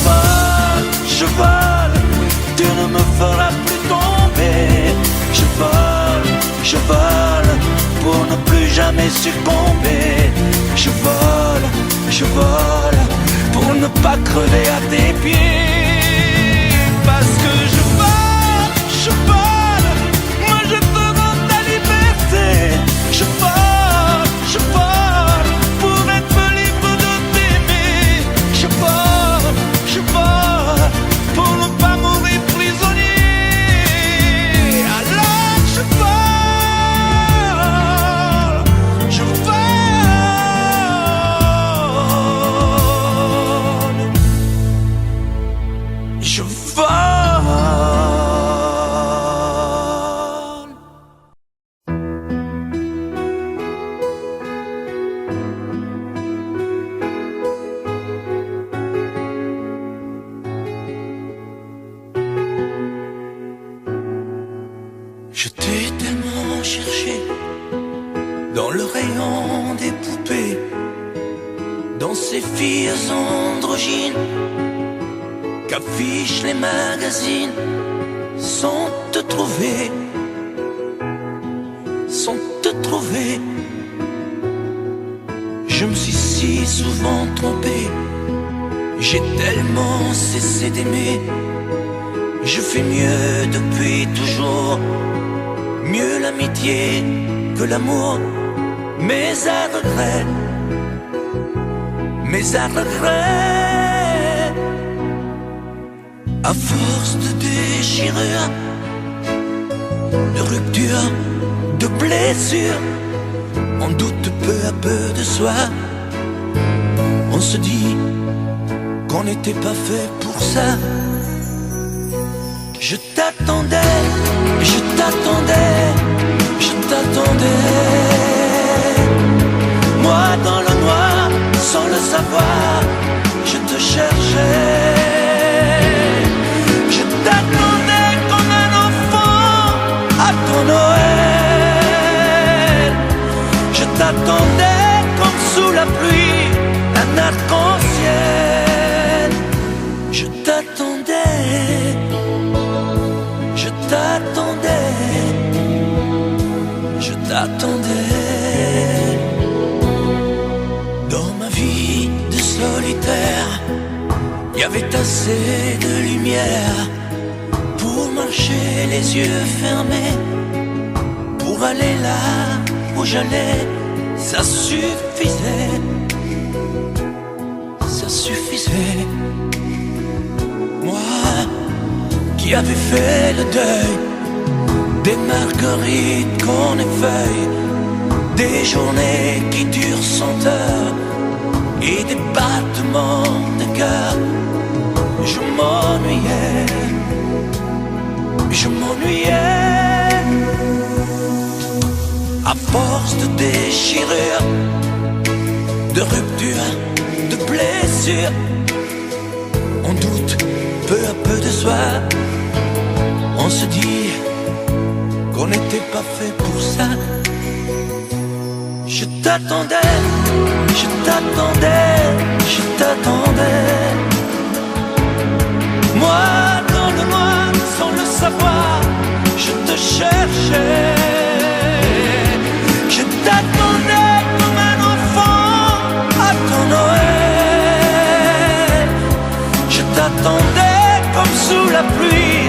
Speaker 6: vole, tu ne me feras plus tomber. Je vole, pour ne plus jamais succomber. Je vole, pour ne pas crever à tes pieds. Parce que je vole, moi je te rends ta liberté. Je vole, pour être libre de t'aimer. Je vole, pour ne pas mourir prisonnier. Alors je vole, je vole. Je t'ai tellement cherché dans le rayon des poupées, dans ces filles androgynes qu'affichent les magazines, sans te trouver. Je me suis si souvent trompé, j'ai tellement cessé d'aimer. Je fais mieux depuis toujours, mieux l'amitié que l'amour. Mais à regret, à force de déchirures, de ruptures, de blessures, on doute peu à peu de soi. On se dit qu'on n'était pas fait pour ça. Je t'attendais, je t'attendais, je t'attendais. Moi dans le noir, sans le savoir, je te cherchais. Je t'attendais comme un enfant à ton Noël. Je t'attendais comme sous la pluie, un arc-en-ciel. Je t'attendais, je t'attendais, je t'attendais. Dans ma vie de solitaire, il y avait assez de lumière pour marcher les yeux fermés, pour aller là où j'allais. Ça suffisait, ça suffisait. Moi qui avais fait le deuil des marguerites qu'on effeuille, des journées qui durent 100 heures et des battements de cœur. Je m'ennuyais, je m'ennuyais. À force de déchirures, de ruptures, de blessures, on doute peu à peu de soi. On se dit qu'on n'était pas fait pour ça. Je t'attendais, je t'attendais, je t'attendais. Moi dans le noir, sans le savoir, je te cherchais. Je t'attendais comme un enfant à ton Noël. Je t'attendais comme sous la pluie,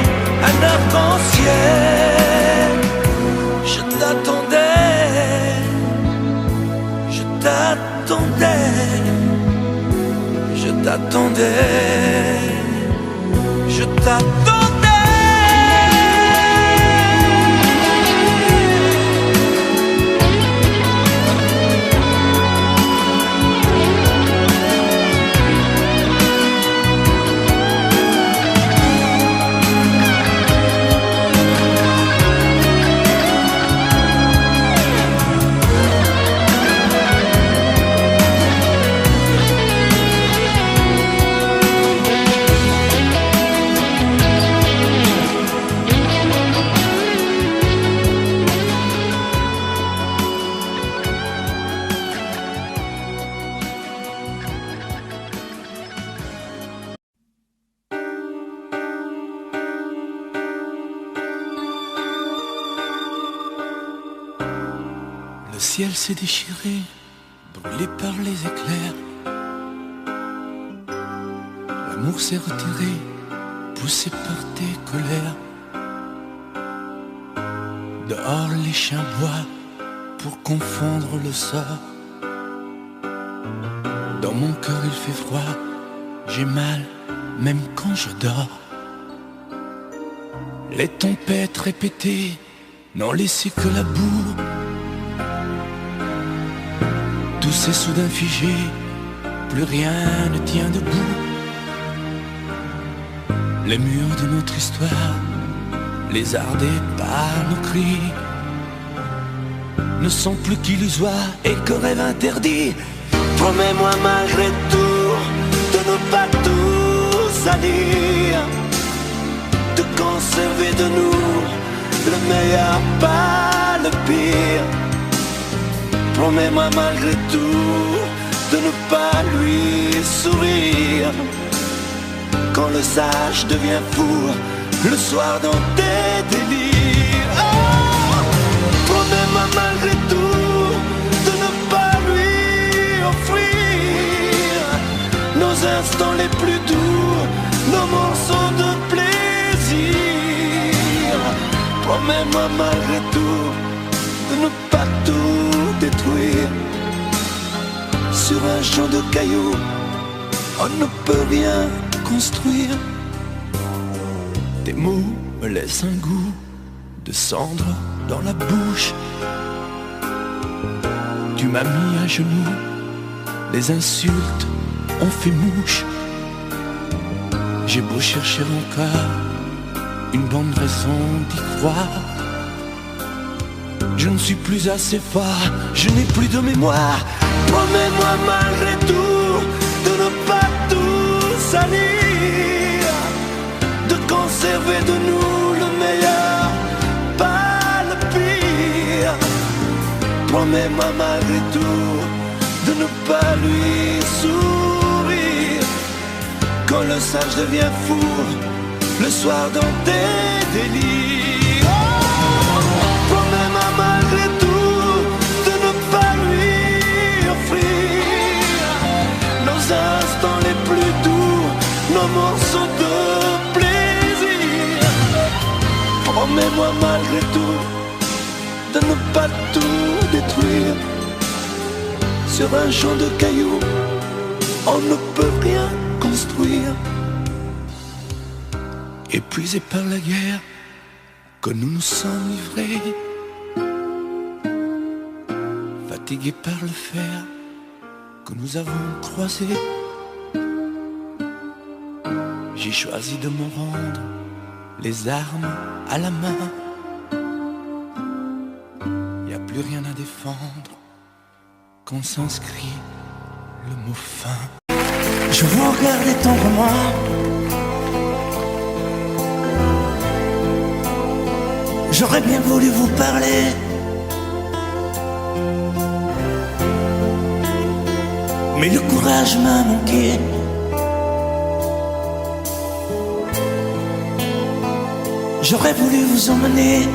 Speaker 6: un arc-en-ciel. Je t'attendais, je t'attendais, je t'attendais, je t'attendais. Le ciel s'est déchiré, brûlé par les éclairs. L'amour s'est retiré, poussé par tes colères. Dehors les chiens boient pour confondre le sort. Dans mon cœur il fait froid, j'ai mal même quand je dors. Les tempêtes répétées n'ont laissé que la boue. Tout s'est soudain figé, plus rien ne tient debout. Les murs de notre histoire, lézardés par nos cris, ne sont plus qu'illusoires et que rêve interdit. Promets-moi malgré tout de ne pas tout salir, de conserver de nous le meilleur, pas le pire. Promets-moi malgré tout de ne pas lui sourire quand le sage devient fou le soir dans tes délires. Oh, promets-moi malgré tout de ne pas lui offrir
Speaker 3: Promets-moi malgré tout de ne pas tout détruire. Sur un champ de cailloux, on ne peut rien construire. Tes mots me laissent un goût de cendre dans la bouche. Tu m'as mis à genoux, les insultes ont fait mouche. J'ai beau chercher encore une bonne raison d'y croire, je ne suis plus assez fort, je n'ai plus de mémoire. Promets-moi malgré tout de ne pas tout salir, de conserver de nous le meilleur, pas le pire. Promets-moi malgré tout de ne pas lui sourire quand le sage devient fou le soir dans tes délires. Oh, promets-moi malgré tout de ne pas lui offrir nos instants les plus doux, nos morceaux de plaisir. Promets-moi malgré tout de ne pas tout détruire. Sur un champ de cailloux, on ne peut rien construire. Épuisés par la guerre que nous nous sommes livrés, fatigués par le fer que nous avons croisé, j'ai choisi de me rendre les armes à la main. Y a plus rien à défendre quand s'inscrit le mot fin. Je vous regardais tendrement, j'aurais bien voulu vous parler, mais le courage m'a manqué. J'aurais voulu vous emmener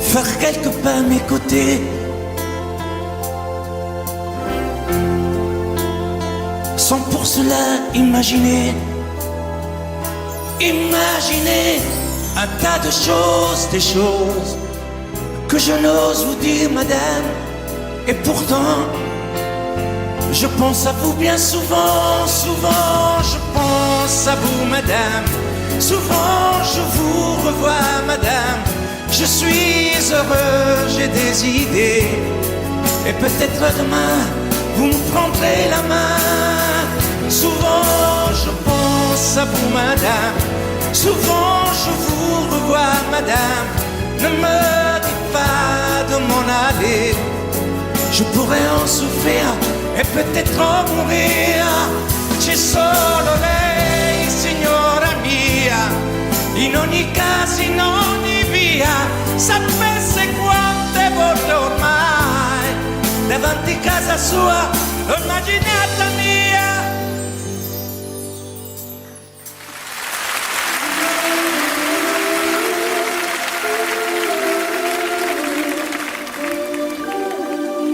Speaker 3: faire quelques pas à mes côtés, sans pour cela imaginer un tas de choses, des choses que je n'ose vous dire, madame. Et pourtant, je pense à vous bien souvent, souvent je pense à vous, madame. Souvent je vous revois, madame. Je suis heureux, j'ai des idées, et peut-être demain vous me prendrez la main. Souvent je pense à vous, madame. Souvent je vous revois, madame. Ne me dites pas de m'en aller, je pourrais en souffrir e peut-être en mourir. C'è solo lei, signora mia, in ogni caso, in ogni via. Sapesse quante volte ormai davanti casa sua l'ho immaginata mia.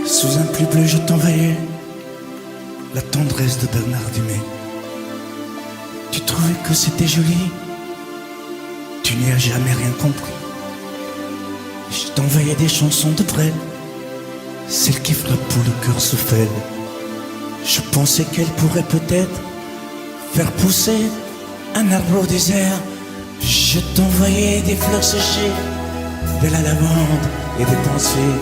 Speaker 3: Sous un pluie bleu, je t'envoyais la tendresse de Bernard Dumay. Tu trouvais que c'était joli, tu n'y as jamais rien compris. Je t'envoyais des chansons de vraies, celles qui frappent où le cœur se fêle. Je pensais qu'elles pourraient peut-être faire pousser un arbre au désert. Je t'envoyais des fleurs séchées, de la lavande et des pensées.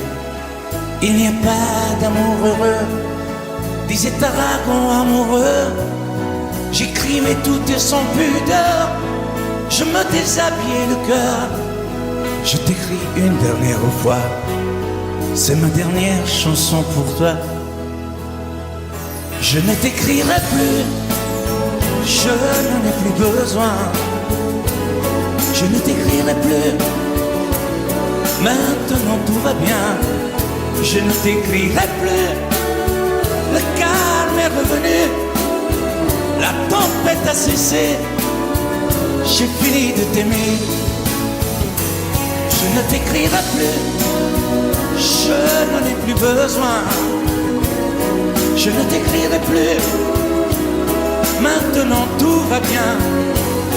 Speaker 3: Il n'y a pas d'amour heureux, disait Aragon amoureux. J'écrivais tout et sans pudeur, je me déshabillais le cœur. Je t'écris une dernière fois, c'est ma dernière chanson pour toi. Je ne t'écrirai plus, je n'en ai plus besoin. Je ne t'écrirai plus, maintenant tout va bien. Je ne t'écrirai plus, le calme est revenu, la tempête a cessé, j'ai fini de t'aimer. Je ne t'écrirai plus, je n'en ai plus besoin. Je ne t'écrirai plus, maintenant tout va bien.